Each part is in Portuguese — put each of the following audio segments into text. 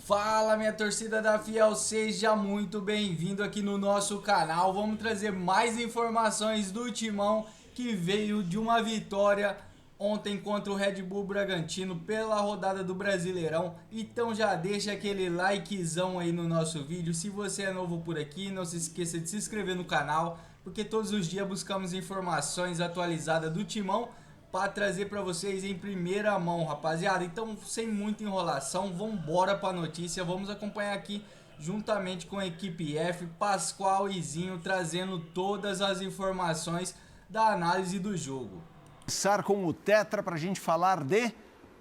Fala, minha torcida da Fiel, seja muito bem-vindo aqui no nosso canal. Vamos trazer mais informações do Timão que veio de uma vitória ontem contra o Red Bull Bragantino pela rodada do Brasileirão. Então já deixa aquele likezão aí no nosso vídeo. Se você é novo por aqui, não se esqueça de se inscrever no canal, porque todos os dias buscamos informações atualizadas do Timão para trazer para vocês em primeira mão, rapaziada. Então, sem muita enrolação, vamos embora para a notícia. Vamos acompanhar aqui juntamente com a equipe F, Pascoal e Zinho, trazendo todas as informações da análise do jogo. Começar com o Tetra para a gente falar de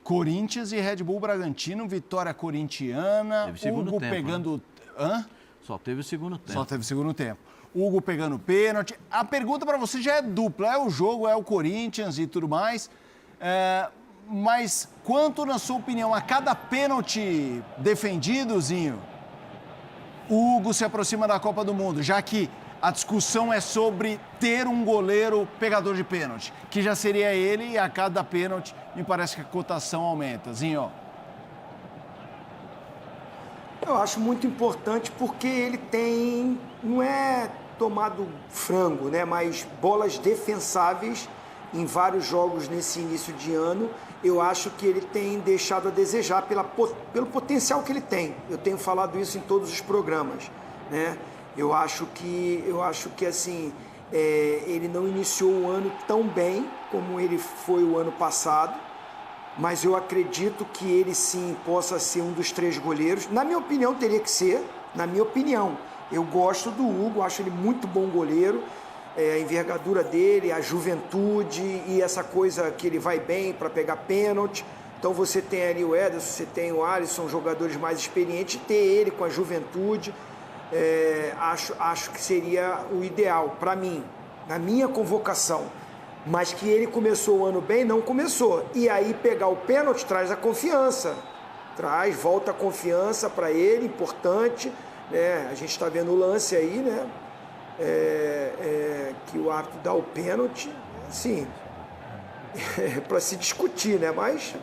Corinthians e Red Bull Bragantino, vitória corintiana. Hugo tempo, pegando... Né? Só teve o segundo tempo. Só teve o segundo tempo. Hugo pegando pênalti. A pergunta para você já é dupla. É o jogo, é o Corinthians e tudo mais. Mas quanto, na sua opinião, a cada pênalti defendido, Zinho, o Hugo se aproxima da Copa do Mundo, já que a discussão é sobre ter um goleiro pegador de pênalti, que já seria ele, e a cada pênalti me parece que a cotação aumenta. Zinho. Eu acho muito importante porque ele tem, não é tomado frango, né, mas bolas defensáveis em vários jogos nesse início de ano. Eu acho que ele tem deixado a desejar pelo potencial que ele tem. Eu tenho falado isso em todos os programas, né? Eu acho que assim, ele não iniciou o ano tão bem como ele foi o ano passado, mas eu acredito que ele sim possa ser um dos 3 goleiros. Na minha opinião, teria que ser, na minha opinião. Eu gosto do Hugo, acho ele muito bom goleiro, a envergadura dele, a juventude e essa coisa que ele vai bem para pegar pênalti. Então você tem ali o Ederson, você tem o Alisson, jogadores mais experientes, ter ele com a juventude, acho que seria o ideal para mim, na minha convocação. Mas que ele começou o ano bem, não começou. E aí pegar o pênalti traz a confiança, volta a confiança para ele, importante. A gente está vendo o lance aí, né? Que o árbitro dá o pênalti, sim, para se discutir, né? Mas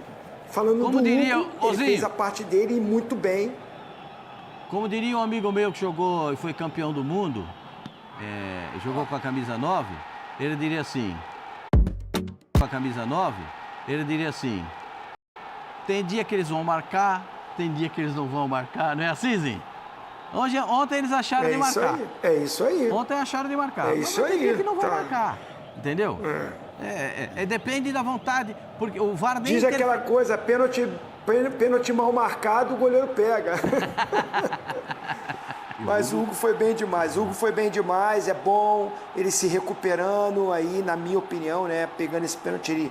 falando como do diria, Hugo, ele fez a parte dele muito bem. Como diria um amigo meu que jogou e foi campeão do mundo, jogou com a camisa 9, ele diria assim, tem dia que eles vão marcar, tem dia que eles não vão marcar, não é assim, Zinho? Ontem eles acharam de marcar. É isso aí. Ontem acharam de marcar. É isso aí. Tem dia que não vão marcar, entendeu? Depende da vontade, porque o VAR nem... Diz aquela coisa, pênalti mal marcado, o goleiro pega. Mas o Hugo foi bem demais, é bom, ele se recuperando aí, na minha opinião, né? Pegando esse pênalti,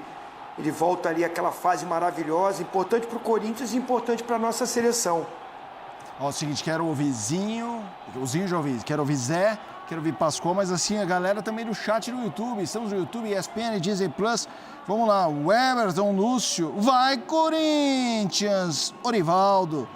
ele volta ali àquela fase maravilhosa, importante para o Corinthians e importante para a nossa seleção. Ó, o seguinte, quero ouvir Zinho, o Zinho já ouvi, quero ouvir Zé, quero ouvir Pascoal, mas assim, a galera também do chat no YouTube, estamos no YouTube, ESPN, Disney Plus, vamos lá, o Everton, Lúcio, vai Corinthians, Orivaldo.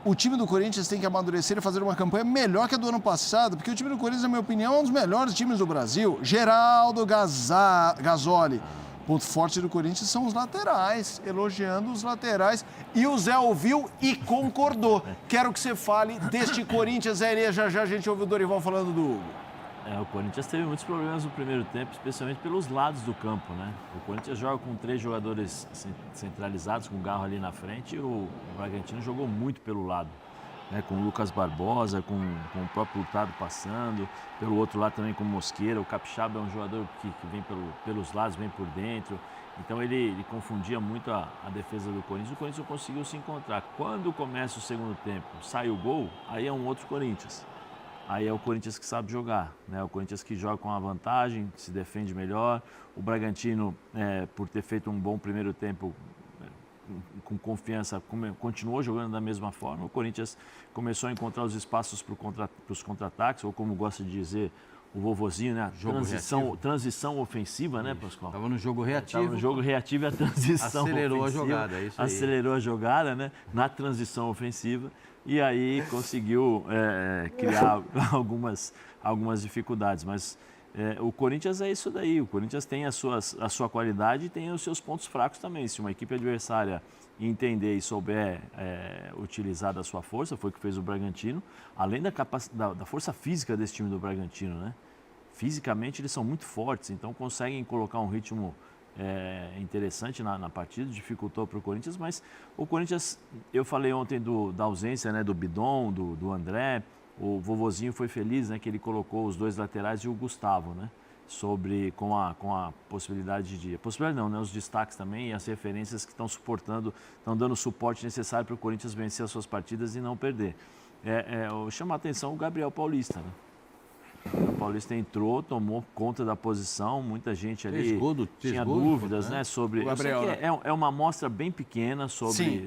O time do Corinthians tem que amadurecer e fazer uma campanha melhor que a do ano passado, porque o time do Corinthians, na minha opinião, é um dos melhores times do Brasil. Geraldo Gasoli. Ponto forte do Corinthians são os laterais, elogiando os laterais. E o Zé ouviu e concordou. Quero que você fale deste Corinthians, Zé. Já a gente ouviu o Dorival falando do Hugo. O Corinthians teve muitos problemas no primeiro tempo, especialmente pelos lados do campo, né? O Corinthians joga com 3 jogadores centralizados, com o Garro ali na frente, e o Bragantino jogou muito pelo lado, né? Com o Lucas Barbosa, com o próprio Hurtado passando, pelo outro lado também com o Mosqueira. O Capixaba é um jogador que vem pelos lados, vem por dentro. Então ele confundia muito a defesa do Corinthians. O Corinthians conseguiu se encontrar. Quando começa o segundo tempo, sai o gol, aí é um outro Corinthians. Aí é o Corinthians que sabe jogar, né? O Corinthians que joga com a vantagem, se defende melhor. O Bragantino, por ter feito um bom primeiro tempo, com confiança, continuou jogando da mesma forma. O Corinthians começou a encontrar os espaços para os contra-ataques, ou como gosta de dizer o vovozinho, né? Transição ofensiva, né, Pascoal? Estava no jogo reativo. Estava no jogo reativo e a transição acelerou ofensiva. A jogada, é isso aí. Acelerou a jogada, né? Na transição ofensiva. E aí conseguiu criar algumas dificuldades. Mas O Corinthians é isso daí. O Corinthians tem a sua qualidade e tem os seus pontos fracos também. Se uma equipe adversária entender e souber utilizar da sua força, foi o que fez o Bragantino, além da força física desse time do Bragantino, né? Fisicamente eles são muito fortes, então conseguem colocar um ritmo interessante na partida, dificultou para o Corinthians, mas o Corinthians, eu falei ontem da ausência, né, do Bidon, do André, o Vovozinho foi feliz, né, que ele colocou os dois laterais e o Gustavo, né, com a possibilidade não, né, os destaques também e as referências que estão suportando, estão dando o suporte necessário para o Corinthians vencer as suas partidas e não perder. Chama a atenção o Gabriel Paulista, né? O Paulista entrou, tomou conta da posição, muita gente ali tinha dúvidas, né, sobre... Eu sei que é uma amostra bem pequena sobre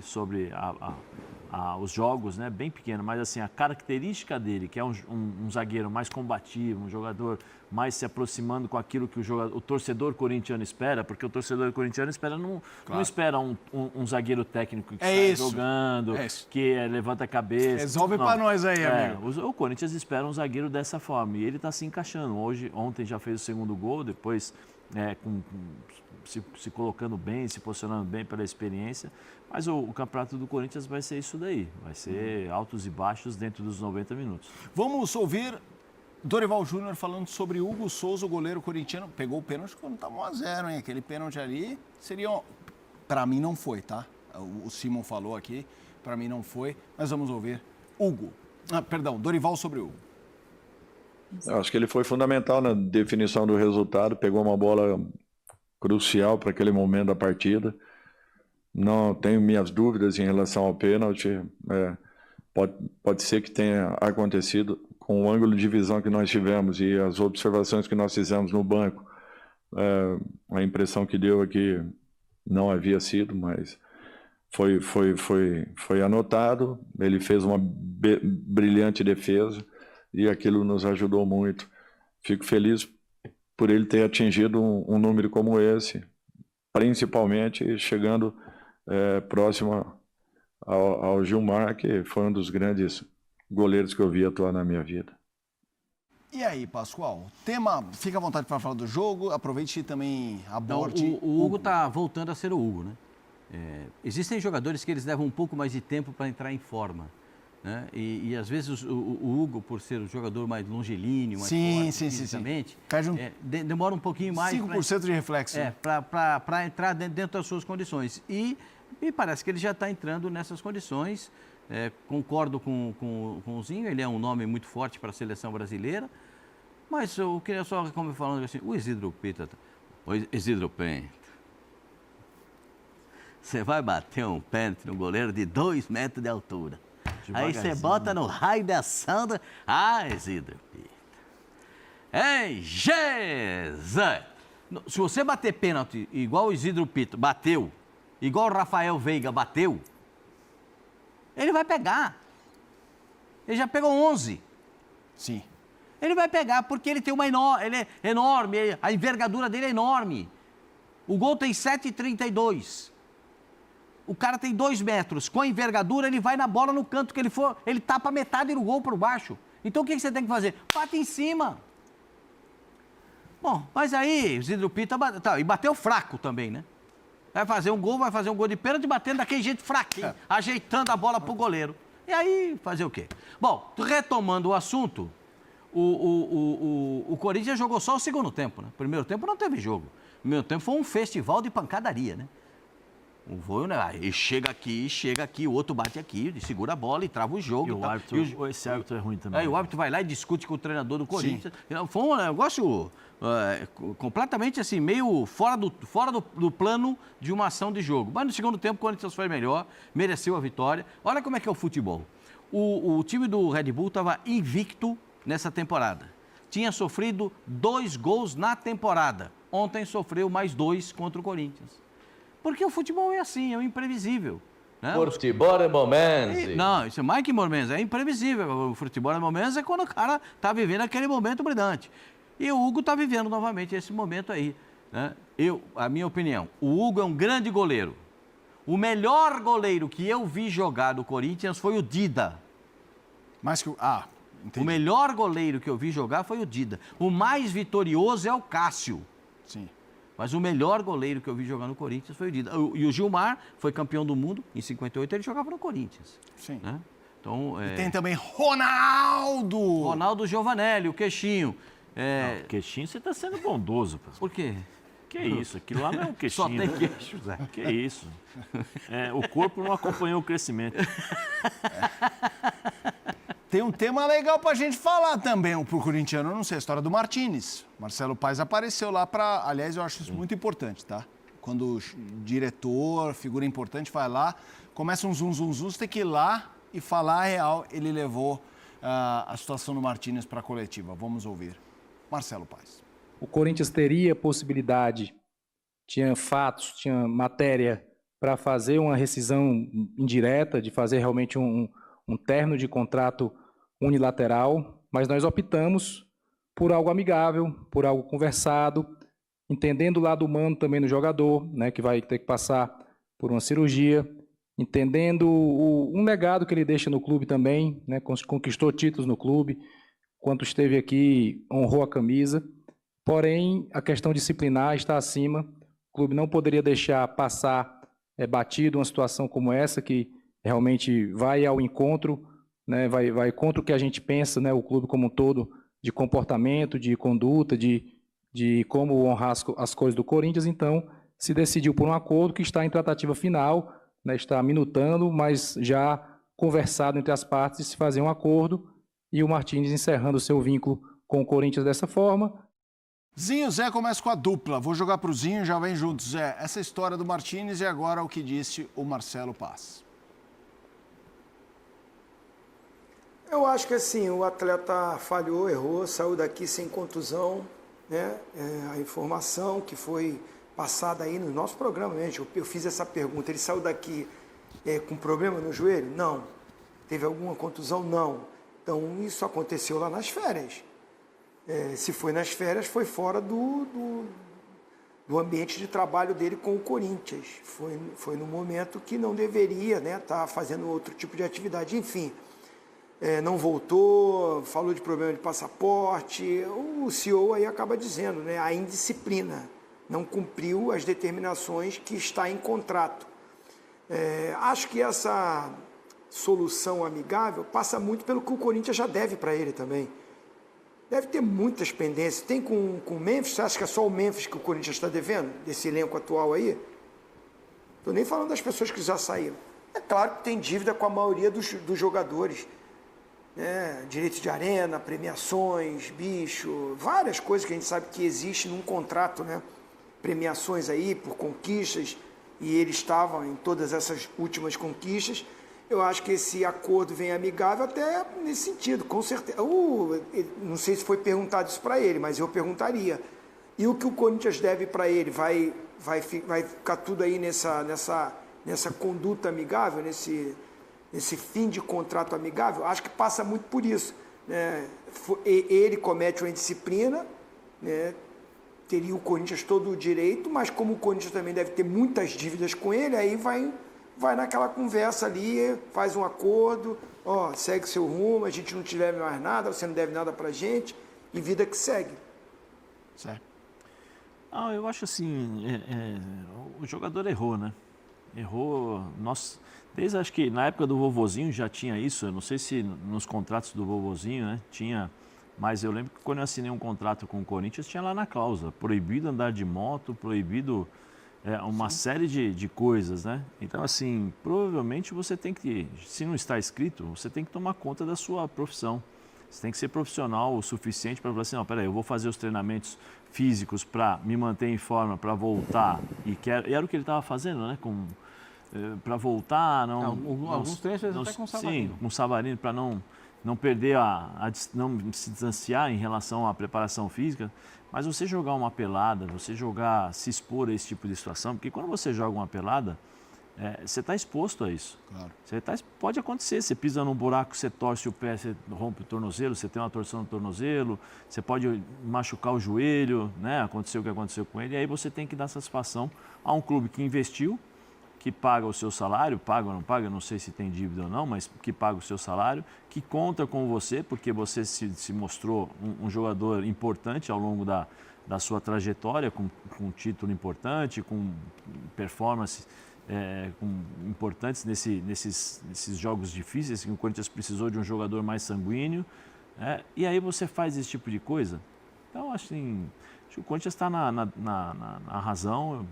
os jogos, né, bem pequena, mas assim, a característica dele, que é um zagueiro mais combativo, um jogador mais se aproximando com aquilo que o torcedor corintiano espera, porque o torcedor corintiano não espera um zagueiro técnico que sai jogando, que levanta a cabeça. Resolve para nós aí, amigo. O Corinthians espera um zagueiro dessa forma e ele está se encaixando. Ontem já fez o segundo gol, depois se colocando bem, se posicionando bem pela experiência. Mas o campeonato do Corinthians vai ser isso daí, vai ser altos e baixos dentro dos 90 minutos. Vamos ouvir Dorival Júnior falando sobre Hugo Souza, o goleiro corintiano. Pegou o pênalti quando estava 1-0, hein? Aquele pênalti ali seria... Para mim não foi, tá? O Simon falou aqui, para mim não foi. Mas vamos ouvir Dorival sobre Hugo. Eu acho que ele foi fundamental na definição do resultado, pegou uma bola crucial para aquele momento da partida. Não tenho minhas dúvidas em relação ao pênalti. Pode ser que tenha acontecido com o ângulo de visão que nós tivemos e as observações que nós fizemos no banco. A impressão que deu é que não havia sido, mas foi anotado. Ele fez uma brilhante defesa e aquilo nos ajudou muito. Fico feliz por ele ter atingido um número como esse, principalmente chegando próximo ao Gilmar, que foi um dos grandes goleiros que eu vi atuar na minha vida. E aí, Pascoal? Fica à vontade para falar do jogo, aproveite e também aborde... O Hugo está voltando a ser o Hugo, né? Existem jogadores que eles levam um pouco mais de tempo para entrar em forma, né? E às vezes o Hugo, por ser o jogador mais longilíneo, mais forte fisicamente, demora um pouquinho mais... 5% de reflexo. Para entrar dentro das suas condições. E parece que ele já está entrando nessas condições. Concordo com o Zinho, ele é um nome muito forte para a seleção brasileira, mas eu queria só, como falando assim, o Isidro Pita, você vai bater um pênalti no goleiro de 2 metros de altura. Aí você bota no raio da ação Isidro Pita. Ei, Jesus! Se você bater pênalti igual o Isidro Pita bateu, igual o Rafael Veiga bateu, ele vai pegar. Ele já pegou 11. Sim. Ele vai pegar porque ele tem ele é enorme, a envergadura dele é enorme. O gol tem 7,32. O cara tem 2 metros. Com a envergadura, ele vai na bola no canto que ele for, ele tapa metade do gol por baixo. Então o que você tem que fazer? Bate em cima. Bom, mas aí, o Isidro Pita e bateu fraco também, né? Vai fazer um gol de pênalti batendo daquele jeito fraquinho, ajeitando a bola pro goleiro. E aí, fazer o quê? Bom, retomando o assunto, o Corinthians jogou só o segundo tempo, né? Primeiro tempo não teve jogo. Primeiro tempo foi um festival de pancadaria, né? E chega aqui, o outro bate aqui, segura a bola e trava o jogo. E o árbitro, esse árbitro é ruim também. Aí o árbitro vai lá e discute com o treinador do Corinthians. Sim. Foi um negócio completamente assim, meio fora do plano de uma ação de jogo. Mas no segundo tempo o Corinthians foi melhor, mereceu a vitória. Olha como é que é o futebol. O time do Red Bull estava invicto nessa temporada. Tinha sofrido 2 gols na temporada. Ontem sofreu mais 2 contra o Corinthians. Porque o futebol é assim, é imprevisível. Né? Futebol é momento. Não, isso é mais que momento, é imprevisível. O futebol é momento é quando o cara está vivendo aquele momento brilhante. E o Hugo está vivendo novamente esse momento aí. Né? A minha opinião, o Hugo é um grande goleiro. O melhor goleiro que eu vi jogar do Corinthians foi o Dida. Mais que O melhor goleiro que eu vi jogar foi o Dida. O mais vitorioso é o Cássio. Sim. Mas o melhor goleiro que eu vi jogar no Corinthians foi o Dida. E o Gilmar foi campeão do mundo. Em 58 ele jogava no Corinthians. Sim. Né? Então, E tem também Ronaldo! Ronaldo Giovanelli, o Queixinho. Não, queixinho, você está sendo bondoso. Por quê? Que isso? Aquilo lá não é um Só queixinho. tem né? queixo, Zé. Que isso? O corpo não acompanhou o crescimento. Tem um tema legal pra gente falar também, pro corintiano, eu não sei, a história do Martínez. Marcelo Paes apareceu lá pra... Aliás, eu acho isso muito importante, tá? Quando o diretor, figura importante, vai lá, começa um zum, você tem que ir lá e falar a real. Ele levou a situação do Martínez pra coletiva. Vamos ouvir. Marcelo Paes. O Corinthians teria possibilidade, tinha fatos, tinha matéria para fazer uma rescisão indireta, de fazer realmente um término de contrato unilateral, mas nós optamos por algo amigável, por algo conversado, entendendo o lado humano também do jogador, né, que vai ter que passar por uma cirurgia, entendendo um legado que ele deixa no clube também, né, conquistou títulos no clube, quanto esteve aqui, honrou a camisa. Porém, a questão disciplinar está acima. O clube não poderia deixar passar batido uma situação como essa, que realmente vai ao encontro, né, vai contra o que a gente pensa, né, o clube como um todo, de comportamento, de conduta, de como honrar as coisas do Corinthians. Então, se decidiu por um acordo que está em tratativa final, né, está minutando, mas já conversado entre as partes de se fazer um acordo, e o Martínez encerrando o seu vínculo com o Corinthians dessa forma. Zinho, Zé, começa com a dupla. Vou jogar pro Zinho, já vem junto. Zé, essa história do Martínez e agora o que disse o Marcelo Paes. Eu acho que assim, o atleta falhou, errou, saiu daqui sem contusão, né? A informação que foi passada aí no nosso programa, né? Eu fiz essa pergunta, ele saiu daqui com problema no joelho? Não. Teve alguma contusão? Não. Então, isso aconteceu lá nas férias. Se foi nas férias, foi fora do ambiente de trabalho dele com o Corinthians. Foi no momento que não deveria, né, estar fazendo outro tipo de atividade. Enfim, não voltou, falou de problema de passaporte. O CEO aí acaba dizendo, né, a indisciplina. Não cumpriu as determinações que está em contrato. Acho que essa solução amigável passa muito pelo que o Corinthians já deve para ele também. Deve ter muitas pendências. Tem com o Memphis? Você acha que é só o Memphis que o Corinthians está devendo, desse elenco atual aí? Estou nem falando das pessoas que já saíram. É claro que tem dívida com a maioria dos jogadores. Direito de arena, premiações, bicho, várias coisas que a gente sabe que existe num contrato, né? Premiações aí por conquistas, e eles estavam em todas essas últimas conquistas. Eu acho que esse acordo vem amigável até nesse sentido, com certeza. Não sei se foi perguntado isso para ele, mas eu perguntaria. E o que o Corinthians deve para ele? Vai ficar tudo aí nessa conduta amigável, nesse fim de contrato amigável? Acho que passa muito por isso, né? Ele comete uma indisciplina, né? Teria o Corinthians todo o direito, mas como o Corinthians também deve ter muitas dívidas com ele, aí vai naquela conversa ali, faz um acordo, segue seu rumo, a gente não te deve mais nada, você não deve nada pra gente, e vida que segue. Certo. Não, eu acho assim, o jogador errou, né? Errou, desde acho que na época do vovozinho já tinha isso, eu não sei se nos contratos do vovozinho, né, tinha, mas eu lembro que quando eu assinei um contrato com o Corinthians, tinha lá na cláusula, proibido andar de moto, proibido uma série de coisas, né? Então, assim, provavelmente você tem que, se não está escrito, você tem que tomar conta da sua profissão. Você tem que ser profissional o suficiente para falar assim, não, peraí, eu vou fazer os treinamentos físicos para me manter em forma, para voltar. E era o que ele estava fazendo, né? Para voltar, alguns treinos fez até com o Savarino. Sim, com o Savarino, para não perder, não se distanciar em relação à preparação física. Mas você jogar uma pelada, se expor a esse tipo de situação, porque quando você joga uma pelada, você está exposto a isso. Claro. Pode acontecer, você pisa num buraco, você torce o pé, você rompe o tornozelo, você tem uma torção no tornozelo, você pode machucar o joelho, né? Aconteceu o que aconteceu com ele, e aí você tem que dar satisfação a um clube que investiu que paga o seu salário, paga ou não paga, não sei se tem dívida ou não, mas que paga o seu salário, que conta com você, porque você se mostrou um jogador importante ao longo da sua trajetória, com um título importante, com performances importantes nesses jogos difíceis, que o Corinthians precisou de um jogador mais sanguíneo, e aí você faz esse tipo de coisa. Então, acho que o Corinthians está na razão.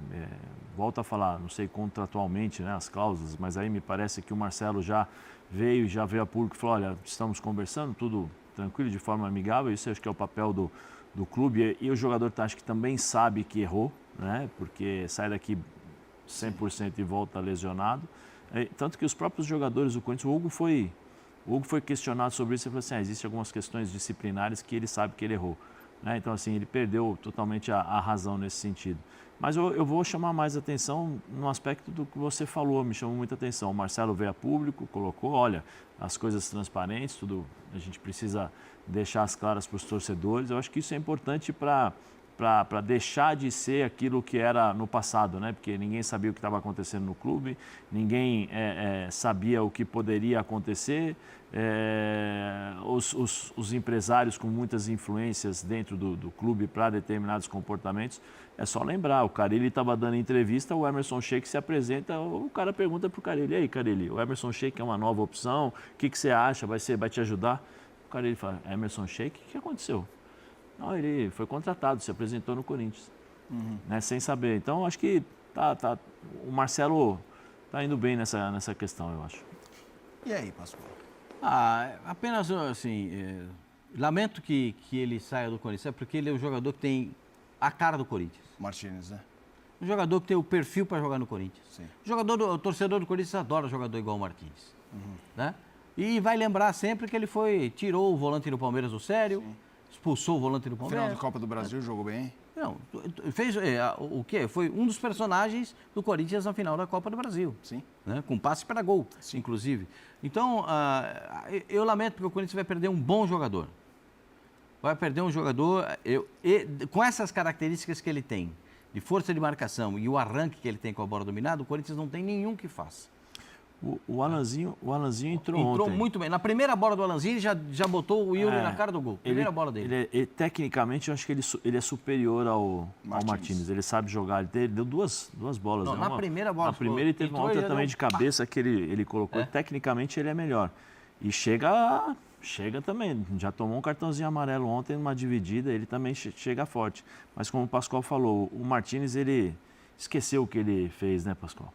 Volto a falar, não sei contratualmente, né, as cláusulas, mas aí me parece que o Marcelo já veio a público e falou, olha, estamos conversando, tudo tranquilo, de forma amigável, isso acho que é o papel do clube, e o jogador acho que também sabe que errou, né, porque sai daqui 100% e volta lesionado. Tanto que os próprios jogadores do Corinthians, o Hugo foi questionado sobre isso e falou assim, existem algumas questões disciplinares que ele sabe que ele errou. Então, assim, ele perdeu totalmente a razão nesse sentido. Mas eu vou chamar mais atenção no aspecto do que você falou, me chamou muita atenção. O Marcelo veio a público, colocou, olha, as coisas transparentes, tudo, a gente precisa deixar as claras para os torcedores. Eu acho que isso é importante para deixar de ser aquilo que era no passado, né? Porque ninguém sabia o que estava acontecendo no clube, ninguém sabia o que poderia acontecer. Os empresários com muitas influências dentro do clube para determinados comportamentos. É só lembrar, o Carille estava dando entrevista, o Emerson Sheik se apresenta, o cara pergunta para o Carille, e aí Carille, o Emerson Sheik é uma nova opção, o que você acha, vai te ajudar? O Carille fala, Emerson Sheik, o que aconteceu? Não, ele foi contratado, se apresentou no Corinthians, né, sem saber. Então, acho que o Marcelo está indo bem nessa questão, eu acho. E aí, Pascoal? Apenas assim, lamento que ele saia do Corinthians, porque ele é um jogador que tem a cara do Corinthians. Martínez, né? Um jogador que tem o perfil para jogar no Corinthians. Sim. O torcedor do Corinthians adora jogador igual o Martínez. Né? E vai lembrar sempre que ele tirou o volante do Palmeiras do sério, expulsou o volante do Palmeiras. Final da Copa do Brasil, jogou bem? Não, fez o quê? Foi um dos personagens do Corinthians na final da Copa do Brasil. Sim. Né? Com passe para gol, inclusive. Então, eu lamento porque o Corinthians vai perder um bom jogador. Vai perder um jogador com essas características que ele tem, de força de marcação e o arranque que ele tem com a bola dominada, o Corinthians não tem nenhum que faça. O Alanzinho entrou ontem. Entrou muito bem. Na primeira bola do Alanzinho, ele já botou o Yuri na cara do gol. Primeira bola dele. Tecnicamente, eu acho que ele é superior ao Martínez. Ele sabe jogar. Ele deu duas bolas. Não, na primeira bola. Na primeira ele teve uma outra também de cabeça que ele colocou. Tecnicamente, ele é melhor. E chega também. Já tomou um cartãozinho amarelo ontem numa dividida. Ele também chega forte. Mas como o Pascoal falou, o Martínez, ele esqueceu o que ele fez, né, Pascoal?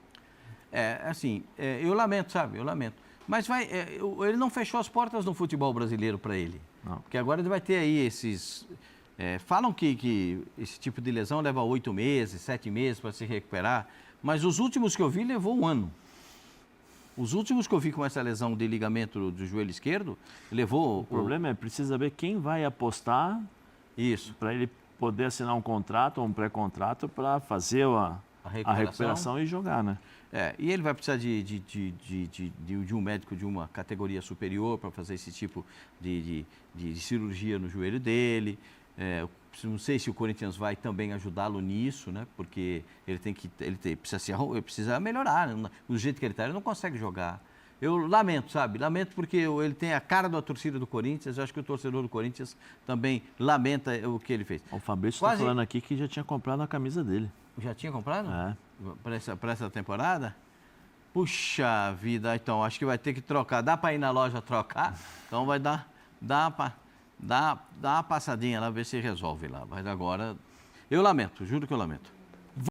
Eu lamento, sabe? Eu lamento. Mas ele não fechou as portas no futebol brasileiro para ele. Não. Porque agora ele vai ter aí esses... falam que esse tipo de lesão leva 8 meses, 7 meses para se recuperar. Mas os últimos que eu vi levou 1 ano. Os últimos que eu vi com essa lesão de ligamento do joelho esquerdo, levou... O problema precisa ver quem vai apostar para ele poder assinar um contrato ou um pré-contrato para fazer a recuperação e jogar, né? E ele vai precisar de um médico de uma categoria superior para fazer esse tipo de cirurgia no joelho dele. Não sei se o Corinthians vai também ajudá-lo nisso, né? Porque ele precisa melhorar. Né? Do jeito que ele está, ele não consegue jogar. Eu lamento, sabe? Lamento porque ele tem a cara da torcida do Corinthians. Eu acho que o torcedor do Corinthians também lamenta o que ele fez. O Fabrício está falando aqui que já tinha comprado a camisa dele. Já tinha comprado? Para essa temporada? Puxa vida, então acho que vai ter que trocar. Dá para ir na loja trocar? Então vai dar uma passadinha lá, ver se resolve lá. Mas agora, eu lamento, juro que eu lamento.